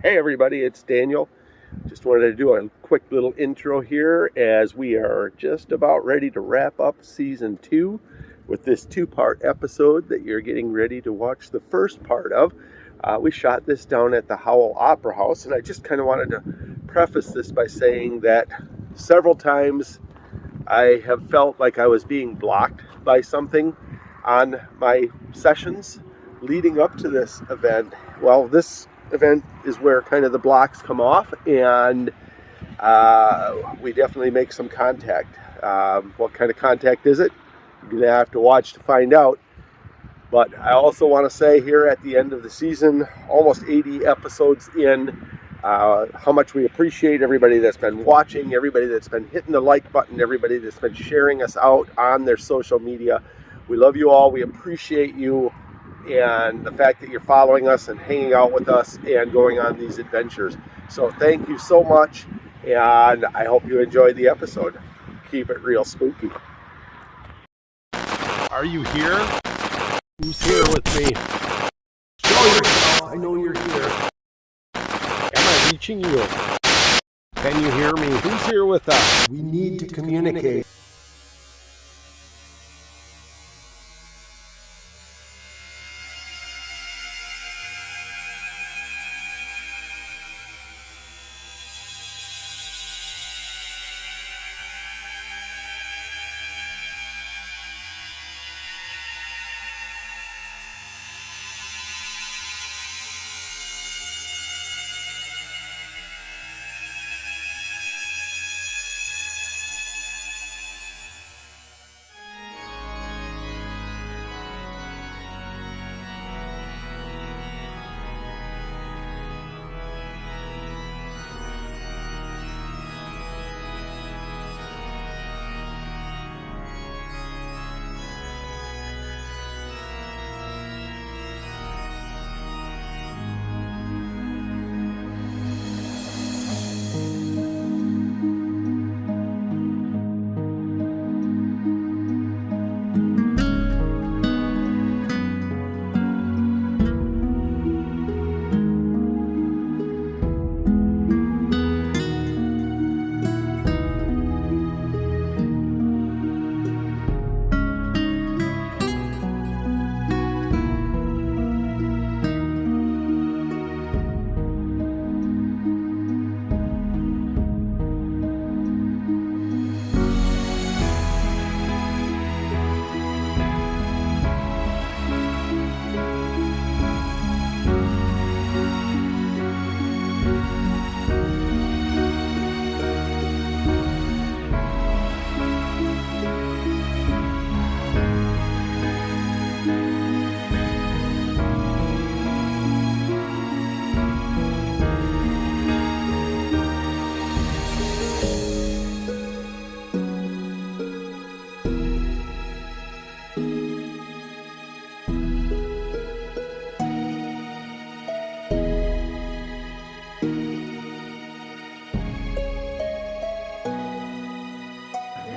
Hey everybody, it's Daniel. Just wanted to do a quick little intro here as we are just about ready to wrap up season 2 with this 2-part episode that you're getting ready to watch the first part of. We shot this down at the Howell Opera House, and I just kind of wanted to preface this by saying that several times I have felt like I was being blocked by something on my sessions leading up to this event. Well, this event is where kind of the blocks come off, and we definitely make some contact. What kind of contact is it? You're going to have to watch to find out. But I also want to say here at the end of the season, almost 80 episodes in, how much we appreciate everybody that's been watching, everybody that's been hitting the like button, everybody that's been sharing us out on their social media. We love you all. We appreciate you and the fact that you're following us and hanging out with us and going on these adventures. So thank you so much, and I hope you enjoyed the episode. Keep it real spooky. Are you here? Who's here with me? Show yourself. I know you're here. Am I reaching you? Can you hear me? Who's here with us? We need to communicate.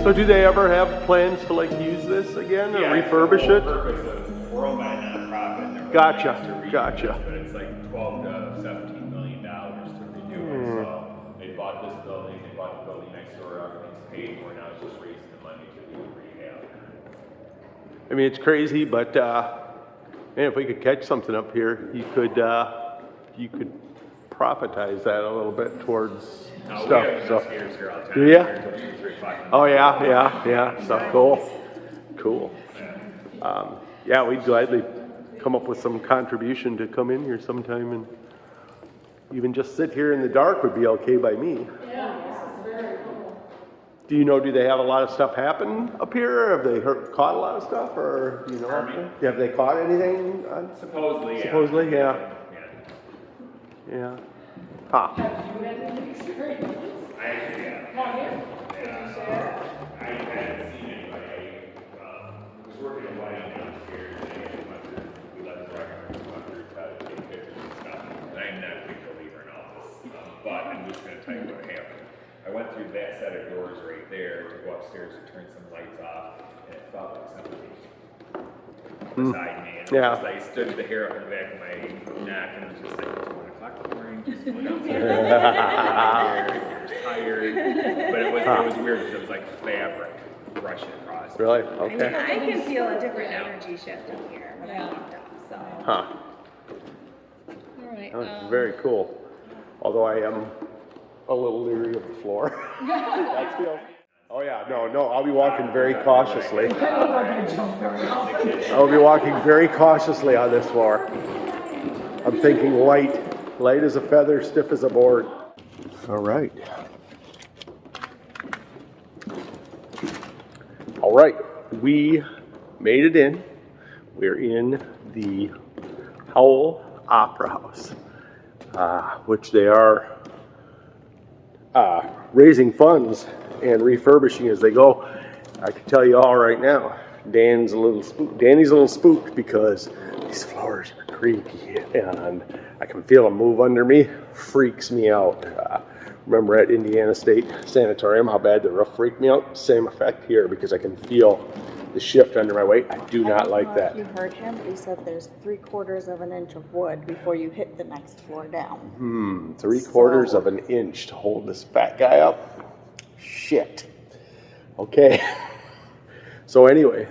So do they ever have plans to use this again or refurbish it? We're owned by a nonprofit. Gotcha. But it's like $12 to $17 million to redo it. So they bought this building, they bought the building next door, everything's paid for, now it's just raising the money to do rehab. I mean, it's crazy, but man, if we could catch something up here, you could profitize that a little bit towards stuff. We have investigators here all the time. Do ya? We're here till 2, 3 o'clock in the Oh morning. yeah. So cool. Yeah, we'd gladly come up with some contribution to come in here sometime, and even just sit here in the dark would be okay by me. Yeah, this is very cool. Do they have a lot of stuff happen up here? Have they caught a lot of stuff, or have they caught anything? Supposedly, yeah. Yeah. Huh. Have you had any experiences? I actually have. Come on here. Could you share? I hadn't seen anybody. I was working a wedding downstairs, and we let the director come through to take pictures and stuff. And I'm not a big believer in all this, but I'm just going to tell you what happened. I went through that set of doors right there to go upstairs and turn some lights off, and it felt like somebody beside me. And Yeah. I stood with the hair up in the back of my neck, and it was just like 1 o'clock in the morning. just going upstairs. Tired, but it was weird because it was like fabric rushing across. Really? Okay. I can feel a different energy shift in here when I walked up, so. Huh. All right. That's very cool. Although I am a little leery of the floor. That's the Oh yeah, no, I'll be walking very cautiously. I'll be walking very cautiously on this floor. I'm thinking light as a feather, stiff as a board. All right. All right, we made it in. We're in the Howell Opera House, which they are raising funds and refurbishing as they go. I can tell you all right now, Danny's a little spooked because these floors are creaky and I can feel them move under me. Freaks me out. Remember at Indiana State Sanatorium how bad the roof freaked me out? Same effect here because I can feel the shift under my weight. I do not like that. You heard him, but he said there's 3/4 of an inch of wood before you hit the next floor down. 3/4 of an inch to hold this fat guy up. Shit. Okay. So anyway,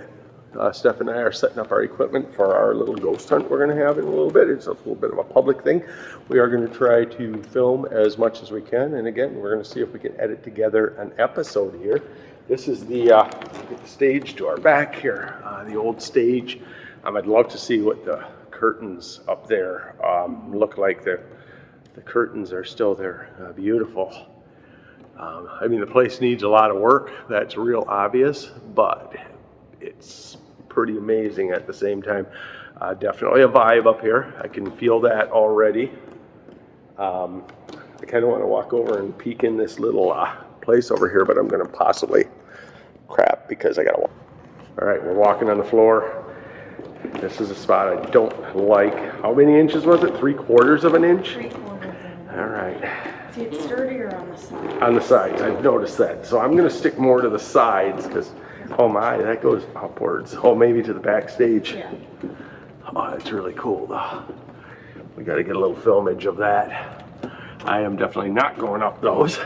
Steph and I are setting up our equipment for our little ghost hunt we're going to have in a little bit. It's a little bit of a public thing. We are going to try to film as much as we can. And again, we're going to see if we can edit together an episode here. This is the stage to our back here, the old stage. I'd love to see what the curtains up there look like. The curtains are still there, beautiful. I mean, the place needs a lot of work. That's real obvious, but it's pretty amazing at the same time. Definitely a vibe up here. I can feel that already. I kind of want to walk over and peek in this little place over here, but I'm going to possibly crap because I got to walk. All right, we're walking on the floor. This is a spot I don't like. How many inches was it? 3/4 of an inch? 3/4 of an inch. All right. See, it's sturdier on the side. On the sides, I've noticed that. So I'm going to stick more to the sides because, oh my, that goes upwards. Oh, maybe to the backstage. Yeah. Oh, that's really cool though. We got to get a little filmage of that. I am definitely not going up those.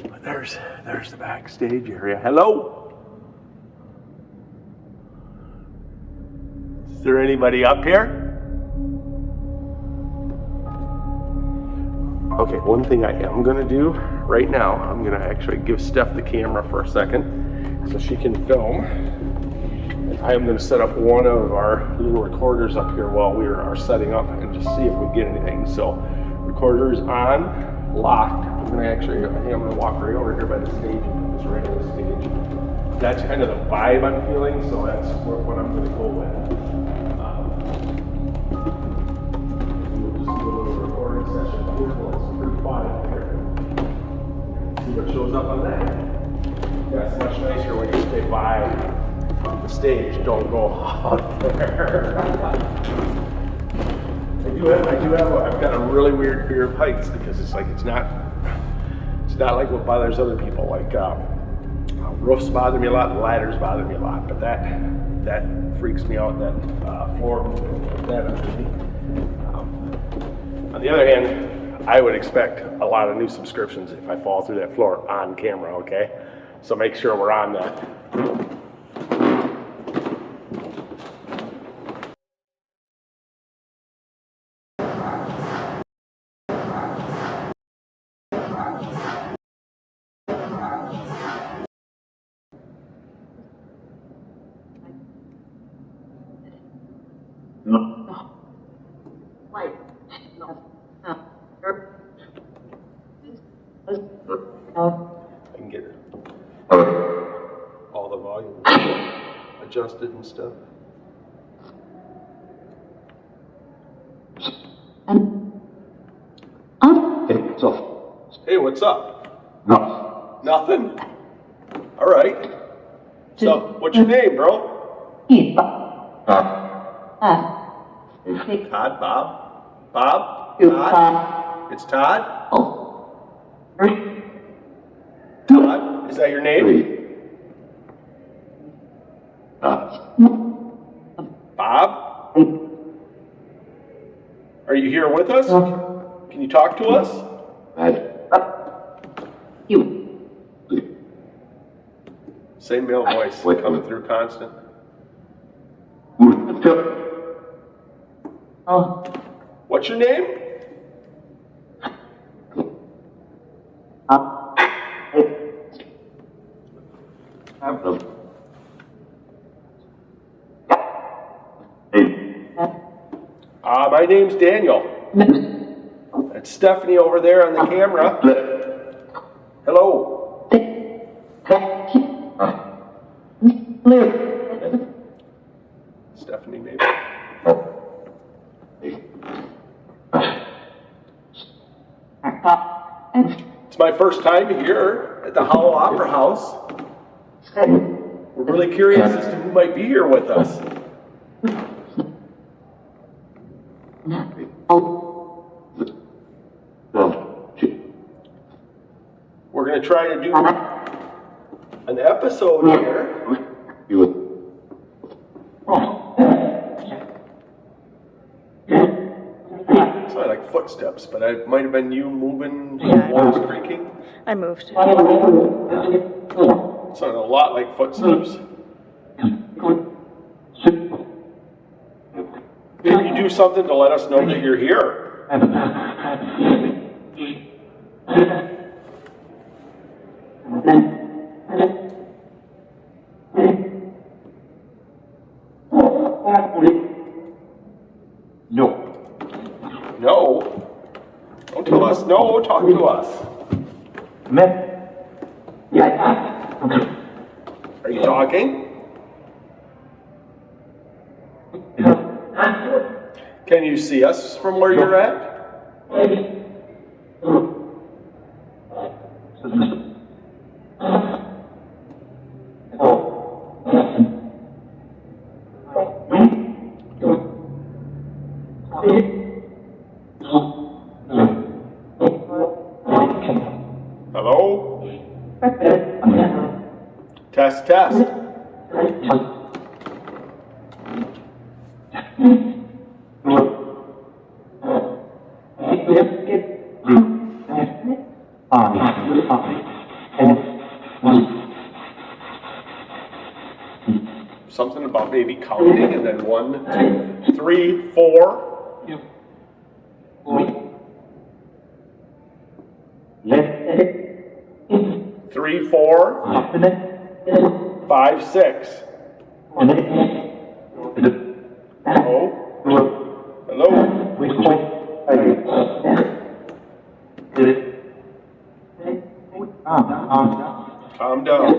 But there's the backstage area. Hello? Is there anybody up here? Okay, one thing I am gonna do right now, I'm gonna actually give Steph the camera for a second so she can film. And I am gonna set up one of our little recorders up here while we are setting up and just see if we get anything. So, recorder's on, locked. I think I'm gonna walk right over here by the stage and put this right on the stage. That's kind of the vibe I'm feeling, so that's what I'm gonna go with. We'll just do a little recording session here. It's pretty quiet here. See what shows up on that. Yeah, it's much nicer when you stay by the stage. Don't go out there. I've got a really weird fear of heights because it's not like what bothers other people. Like roofs bother me a lot, ladders bother me a lot, but that freaks me out. That floor, that underneath. On the other hand, I would expect a lot of new subscriptions if I fall through that floor on camera. Okay, so make sure we're on that. Right. I can get all the volume adjusted and stuff. Hey, what's up? Nothing? All right. So, what's your name, bro? Todd, Bob? Bob? Todd? It's Todd? Todd? Is that your name? Bob? Are you here with us? Can you talk to us? Same male voice coming through constant. What's your name? My name's Daniel. That's Stephanie over there on the camera. Hello. Stephanie, maybe. It's my first time here at the Howell Opera House. We're really curious as to who might be here with us. We're going to try to do an episode here. It's not like footsteps, but it might have been you moving, walls creaking. I moved. It sounded a lot like footsteps. Can you do something to let us know that you're here? No. Don't tell us no, talk to us. Are you talking? Can you see us from where you're at? Hello? Test, test. Something about maybe counting and then 1, 2, 3, 4. 3, 4, 5, 6. Hello? Hello? Calm down.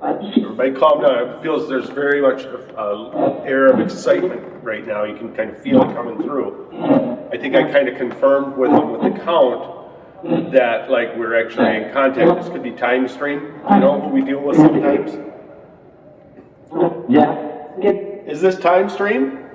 Everybody calm down. It feels there's very much an air of excitement right now. You can kind of feel it coming through. I think I kind of confirmed with them with the count that like we're actually in contact. This could be time stream, you know, who we deal with sometimes. Yeah. Is this time stream?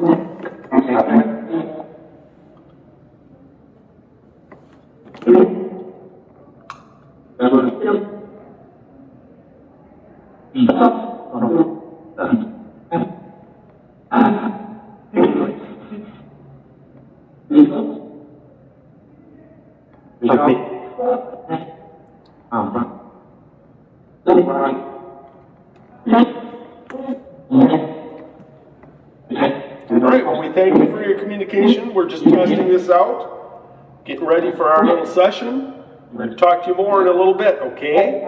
All right, well, we thank you for your communication. We're just testing this out, getting ready for our little session. We're going to talk to you more in a little bit, okay?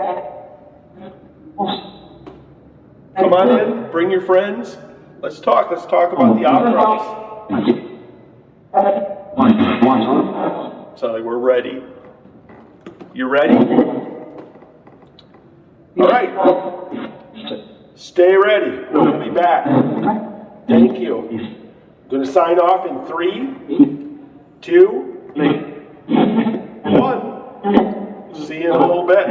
Come on in, bring your friends. Let's talk about the opera house. So like we're ready. You ready? All right. Stay ready. We'll be back. Thank you. I'm going to sign off in 3, 2, 1. See you in a little bit.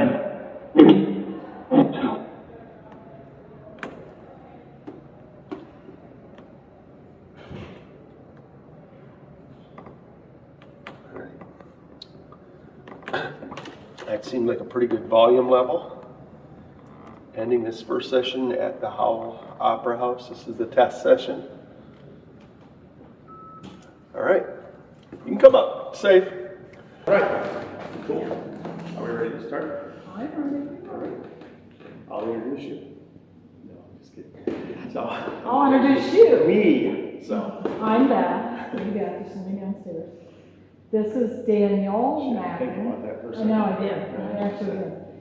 That seemed like a pretty good volume level. Ending this first session at the Howell Opera House. This is the test session. All right, you can come up, safe. All right, cool. Are we ready to start? I'm ready. I'll introduce you. No, just kidding. So, I'll introduce you. me. So, I'm Beth. You got this one downstairs. This is Daniel think Madden. about that for a I second. know I did. I actually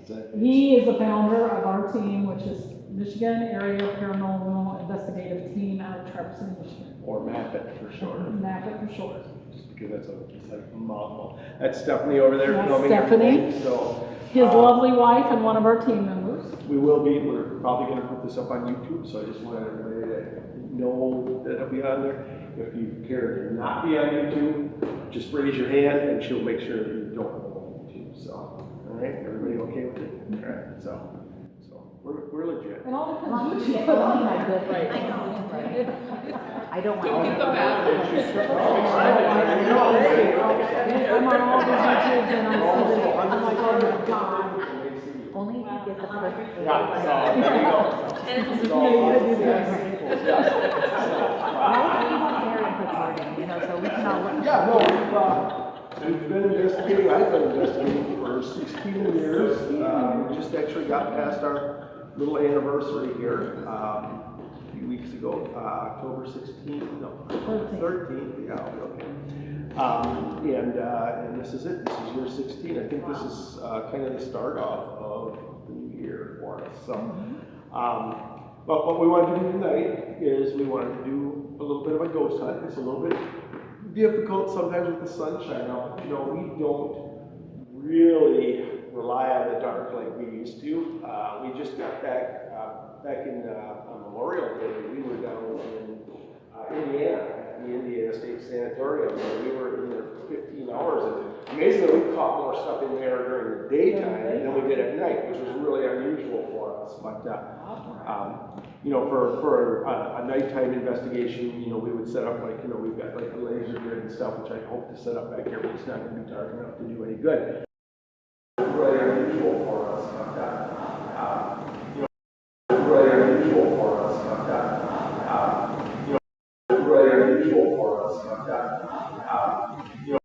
did. He is the founder of our team, which is Michigan Area Paranormal Investigative Team out of Traverse City, Michigan. Or map it for short. MAP it for short. Just because it's like a mouthful. That's Stephanie over there That's filming Stephanie. everything. So, His lovely wife and one of our team members. we're probably going to put this up on YouTube, so I just wanted everybody to know that it'll be on there. If you care to not be on YouTube, just raise your hand and she'll make sure that you don't go on YouTube. So, all right, everybody okay with it? All right, so we're legit. And all the As long as pictures you you get put only on my there. good right. I know, right? I don't want. Don't get the bad ones. I'm on all these YouTubes and I see this, I'm like, oh my God. Only if you get the perfect. Yeah, so there you go. So we can all look. Yeah, no, we've been investigating, I've been investigating for 16 years. We just actually got past our little anniversary here a few weeks ago, October 16th, no, 13th, yeah, okay. And this is it, this is year 16. I think this is kind of the start off of the new year for us. So, but what we wanted to do tonight is we wanted to do a little bit of a ghost hunt. It's a little bit difficult sometimes with the sunshine out, but you know, we don't really rely on the dark like we used to. We just got back in on Memorial Day. We were down in Indiana, at the Indiana State Sanatorium, and we were in there for 15 hours. And amazingly, we caught more stuff in there during the daytime than we did at night, which was really unusual for us. But you know, for a nighttime investigation, you know, we would set up like, you know, we've got like a laser grid and stuff, which I hope to set up back here, but it's not going to be dark enough to do any good. Really unusual for us. You know, really unusual for us. You know, really unusual for us. You know,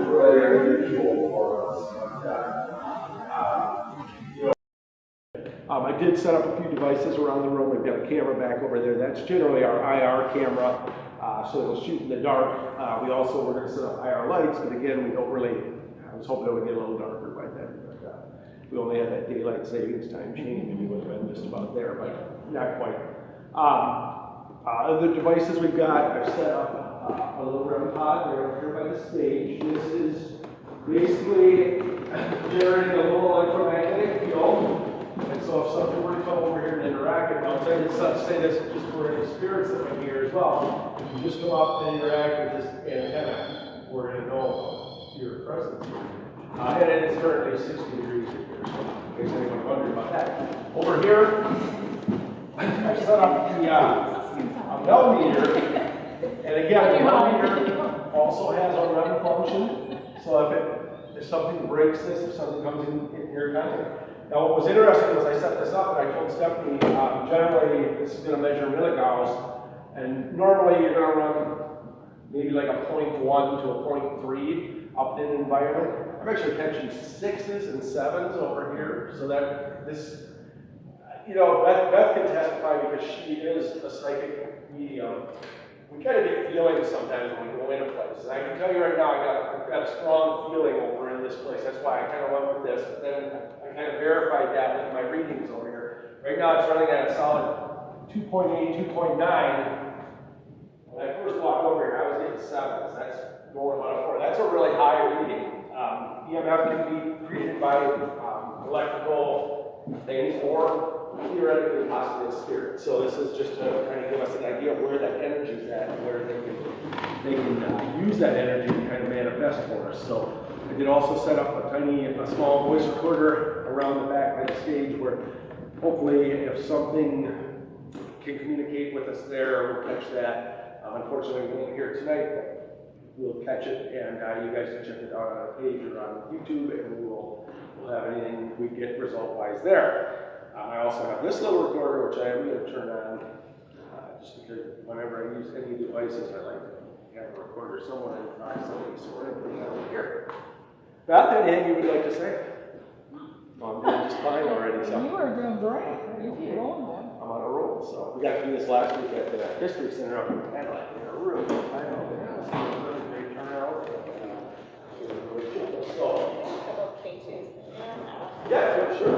really unusual for us. I did set up a few devices around the room. We've got a camera back over there. That's generally our IR camera, so it'll shoot in the dark. We also were going to set up IR lights, but again, we don't really, I was hoping it would get a little darker by then, but we only had that daylight savings time change, and we would have been just about there, but not quite. Other devices we've got, I've set up a little REM pod. They're over here by the stage. This is basically generating a little electromagnetic field. And so if something were to come over here and interact, and I'll say this just for any spirits that might be here as well, if you just come up and interact with this antenna, we're going to know your presence here. And it is currently 60 degrees here, so in case anyone's wondering about that. Over here, I set up the a bell meter, and again, the bell meter also has a REM function, so if something breaks this, if something comes in your contact. Now, what was interesting was I set this up and I told Stephanie, generally this is going to measureமல், and normally you're going to run maybe like a 0.1 to a 0.3 up in an environment. I'm actually catching 6s and 7s over here, so that this, you know, Beth can testify because she is a psychic medium. We kind of get feelings sometimes when we go into places. And I can tell you right now, I've got a strong feeling over in this place. That's why I kind of went with this. But then I kind of verified that with my readings over here. Right now it's running at a solid 2.8, 2.9. When I first walked over here, I was getting 7s. That's going about a 4. That's a really high reading. EMF can be created by electrical things or theoretically possibly a spirit. So this is just to kind of give us an idea of where that energy is at and where they can use that energy to kind of manifest for us. So I did also set up a small voice recorder around the back by the stage where hopefully if something can communicate with us there, we'll catch that. Unfortunately, we won't hear it tonight, but we'll catch it, and you guys can check it out on our page or on YouTube, and we'll have anything we get result-wise there. I also have this little recorder, which I am going to turn on, just because whenever I use any devices, I like to have a recorder somewhere in proximity, so we're going to put that over here. Beth, anything you would like to say? I'm doing just fine already, so. You are doing great. You keep going, man. I'm on a roll, so. We got to do this last week at the History Center up in Cadillac. Really good time out there. Really great turnout. Really cool. So, yeah, sure.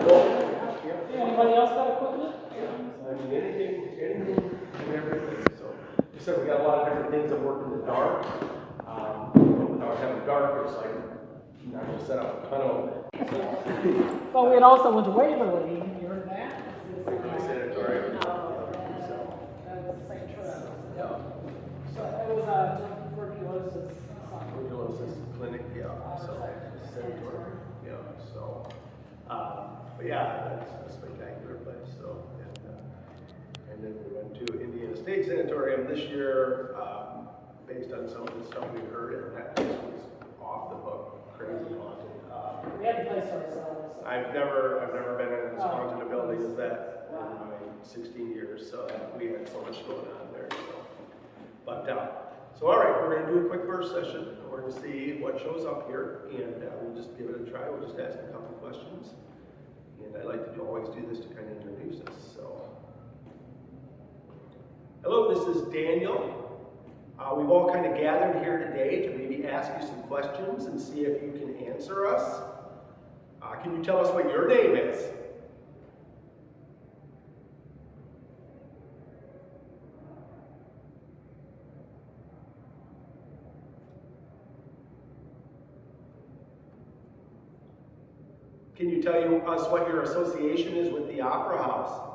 Anybody else got equipment? I mean, anything and everything. So, you said we got a lot of different things that work in the dark. Without having dark, it's like, I'm not going to set up a ton of. But we had also went to Waverly, you heard that? Sanitarium. So, that was the same trip. Yeah. So it was a tuberculosis. Tuberculosis clinic, yeah. So, sanitarium, yeah. So, but yeah, that's a spectacular place. So, and then we went to Indiana State Sanatorium this year, based on some of the stuff we heard, and that place was off the hook, crazy haunted. We had the place to ourselves. I've never been in as haunted a building as that in my 16 years, so we had so much going on there. So all right, we're going to do a quick first session. We're going to see what shows up here, and we'll just give it a try. We'll just ask a couple questions, and I like to always do this to kind of introduce us. So, hello, this is Daniel. We've all kind of gathered here today to maybe ask you some questions and see if you can answer us. Can you tell us what your name is? Can you tell us what your association is with the Opera House?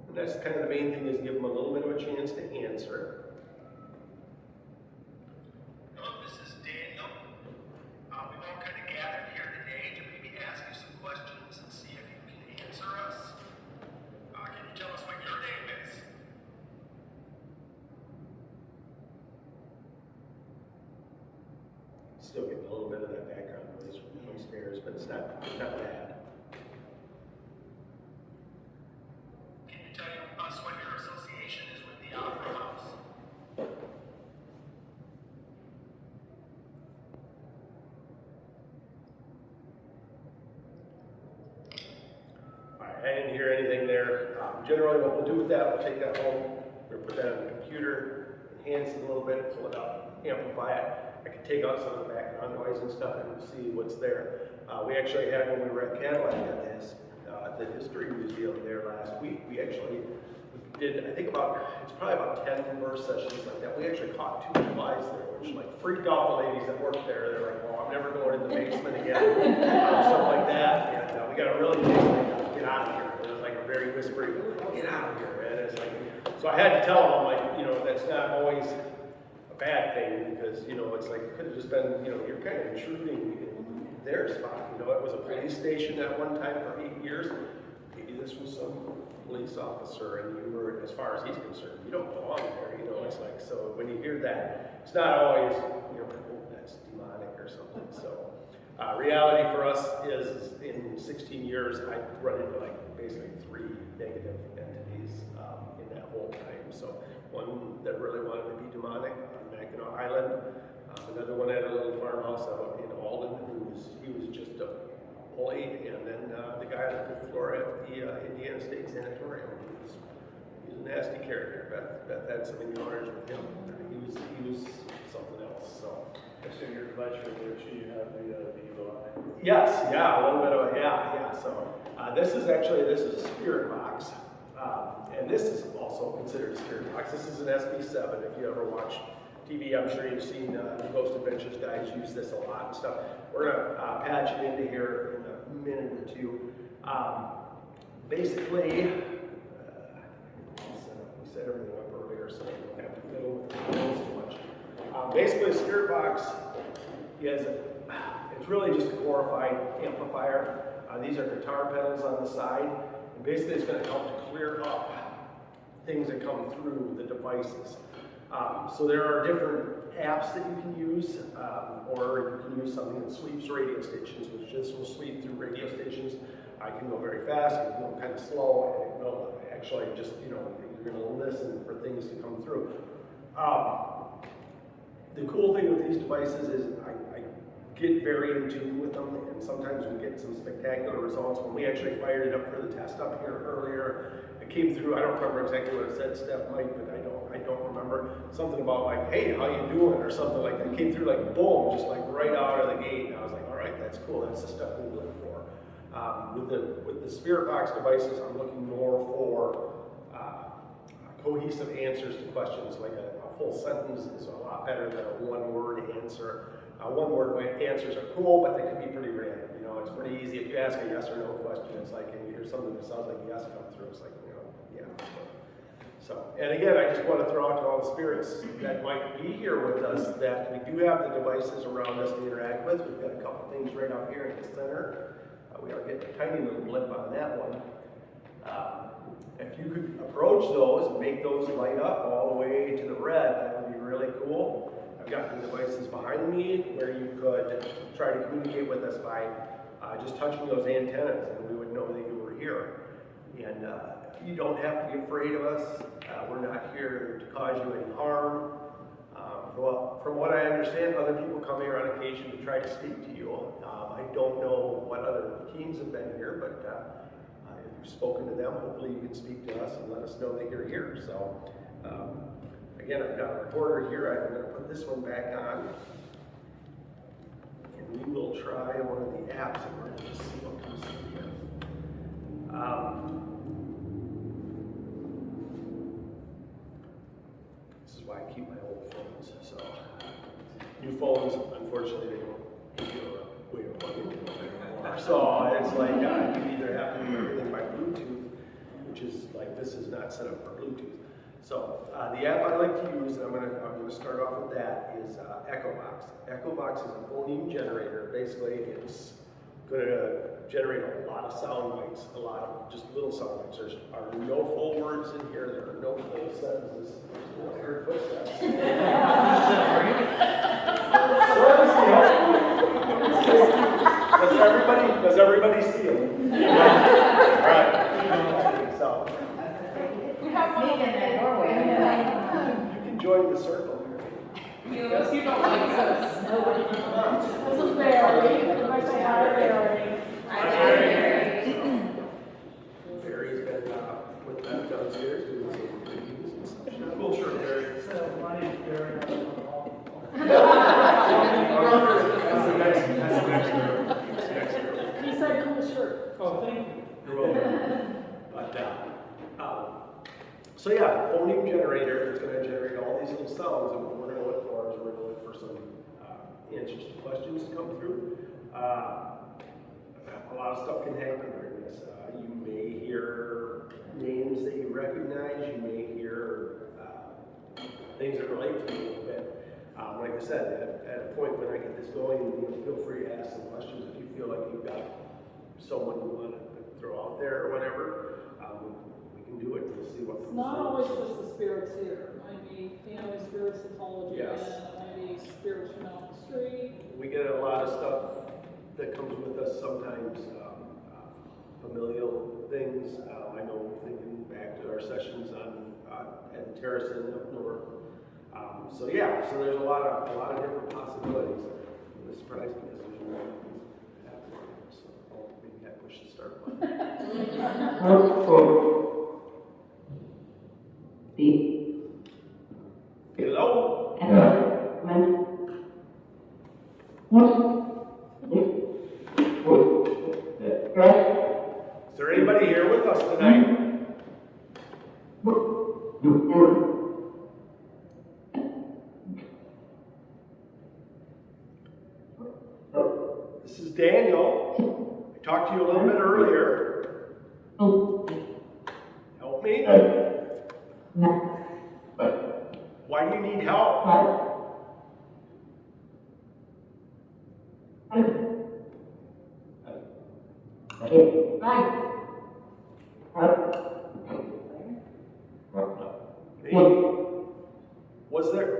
And that's kind of the main thing, is give them a little bit of a chance to answer. Hello, this is Daniel. We've all kind of gathered here today to maybe ask you some questions and see if you can answer us. Can you tell us what your name is? Still getting a little bit of that background noise from upstairs, but it's not bad. Can you tell us what your association is with the Opera House? All right, I didn't hear anything there. Generally, what we'll do with that, we'll take that home, we'll put that on the computer, enhance it a little bit, pull it up, amplify it. I can take out some of the background noise and stuff and see what's there. We actually had, when we were at Cadillac at the History Museum there last week, we actually did, I think it's probably about 10 verse sessions like that. We actually caught 2 flies there, which like freaked out the ladies that worked there. They're like, oh, I'm never going in the basement again, stuff like that. And we got a really big like, get out of here. It was like a very whispery, get out of here, man. It's like, so I had to tell them, like, that's not always bad thing, because it's like it could have just been, you're kind of intruding in their spot. It was a police station at one time for 8 years. Maybe this was some police officer, and you were, as far as he's concerned, you don't belong there. It's like, so when you hear that, it's not always that's demonic or something. So reality for us is in 16 years I've run into like basically 3 negative entities in that whole time. So one that really wanted to be demonic on Mackinac Island, another one at a little farmhouse out in Alden, he was just a bully, and then the guy on the 5th floor at the Indiana State Sanatorium. He's a nasty character. Beth had some encounters with him. He was something else. So I assume your device right there, so you have the evil eye. yes, yeah, a little bit of yeah. So this is a spirit box. And this is also considered a spirit box. This is an SB7. If you ever watch TV, I'm sure you've seen the Ghost Adventures guys use this a lot and stuff. We're going to patch it into here in a minute or two. Basically, we set everything up earlier so we don't have to fiddle with the controls too much. Basically, the spirit box it's really just a glorified amplifier. These are guitar pedals on the side. And basically, it's going to help to clear up things that come through the devices. So there are different apps that you can use, or you can use something that sweeps radio stations, which just will sweep through radio stations. I can go very fast, I can go kind of slow, and it will actually just, you're going to listen for things to come through. The cool thing with these devices is I get very in tune with them, and sometimes we get some spectacular results. When we actually fired it up for the test up here earlier, it came through. I don't remember exactly what it said, Steph might, but I don't remember. Something about like, hey, how you doing, or something like that. It came through like boom, just like right out of the gate. And I was like, all right, that's cool. That's the stuff we look for. With the Spirit Box devices, I'm looking more for cohesive answers to questions. Like a full sentence is a lot better than a one-word answer. One-word answers are cool, but they can be pretty random. It's pretty easy. If you ask a yes or no question, it's like, and you hear something that sounds like yes come through, it's like, yeah. So, and again, I just want to throw out to all the spirits that might be here with us that we do have the devices around us to interact with. We've got a couple things right up here in the center. We are getting a tiny little blip on that one. If you could approach those and make those light up all the way to the red, that would be really cool. I've got the devices behind me where you could try to communicate with us by just touching those antennas, and we would know that you were here. And you don't have to be afraid of us. We're not here to cause you any harm. Well, from what I understand, other people come here on occasion to try to speak to you. I don't know what other teams have been here, but if you've spoken to them, hopefully you can speak to us and let us know that you're here. So, again, I've got a recorder here. I'm going to put this one back on. And we will try one of the apps and we're going to see what comes through here. This is why I keep my old phones. So, new phones, unfortunately, they don't give you a way of plugging in anymore. So it's like you either have to do everything by Bluetooth, which is like this is not set up for Bluetooth. So the app I like to use, and I'm gonna start off with that, is EchoBox. EchoBox is a phoneme generator. Basically, it's going to generate a lot of sound bites, a lot of just little sound bites. There are no full words in here. There are no full sentences. I heard footsteps. Does everybody see them? All right. So We have one over there. you can join the circle here. Yes, you don't like this. This is Barry. Everybody say hi to Barry. Barry's been with them downstairs doing some reviews and stuff. Cool shirt, Barry. So, my name's Barry. That's the next girl. He said cool shirt. Oh, thank you. You're welcome. So yeah, phoneme generator is going to generate all these little sounds, and what we're going to look for is we're going to look for some answers to questions to come through. A lot of stuff can happen during this. You may hear names that you recognize. You may hear things that relate to you a little bit. Like I said, at a point when I get this going, feel free to ask some questions if you feel like you've got someone you want to throw out there or whatever. We can do it. We'll see what comes Not through. always just the spirits here. It might be family spirits, pathology, Yes. and it might be spirits from out the street. We get a lot of stuff that comes with us sometimes, familial things. I know thinking back to our sessions on at the Terrace Inn up north. So there's a lot of different possibilities. I'm surprised because there's no things happening. So maybe I push the start button. Hello? Is there anybody here with us tonight? This is Daniel. I talked to you a little bit earlier. Help me? Why do you need help? Hey, was there?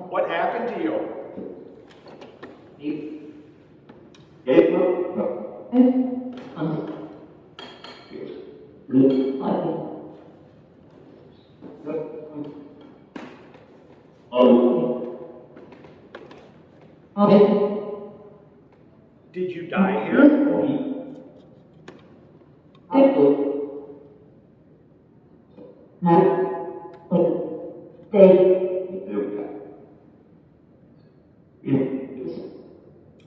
What happened to you? Did you die here?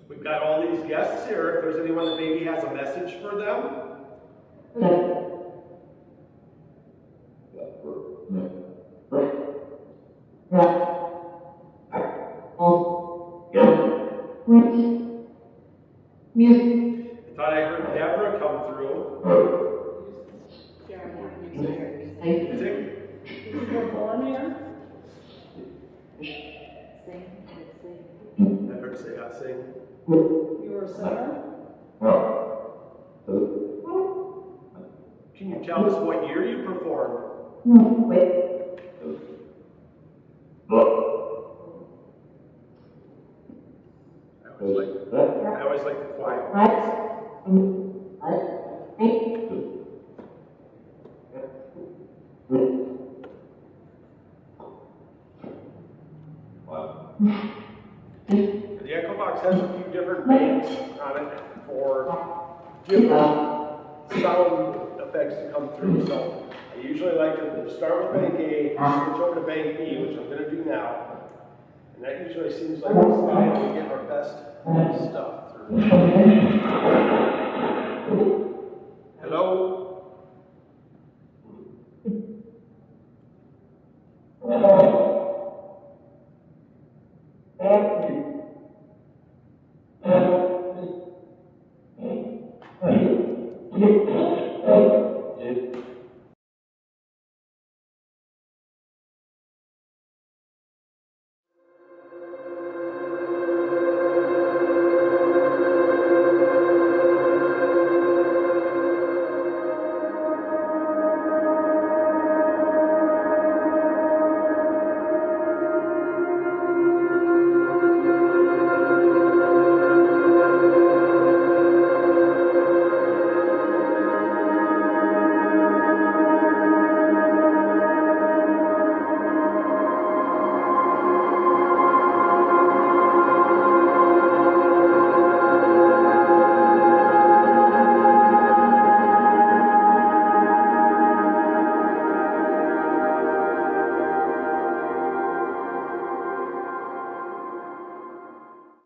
We've got all these guests here. If there's anyone that maybe has a message for them. I thought I heard Deborah come through. Music? Did you perform here? I heard sing. You were a singer? Can you tell us what year you performed? I always like the quiet ones. The Echo Box has a few different bands on it for different sound effects to come through. So I usually like to start with bank A, switch over to bank B, which I'm going to do now. And that usually seems like it's the way we get our best stuff through.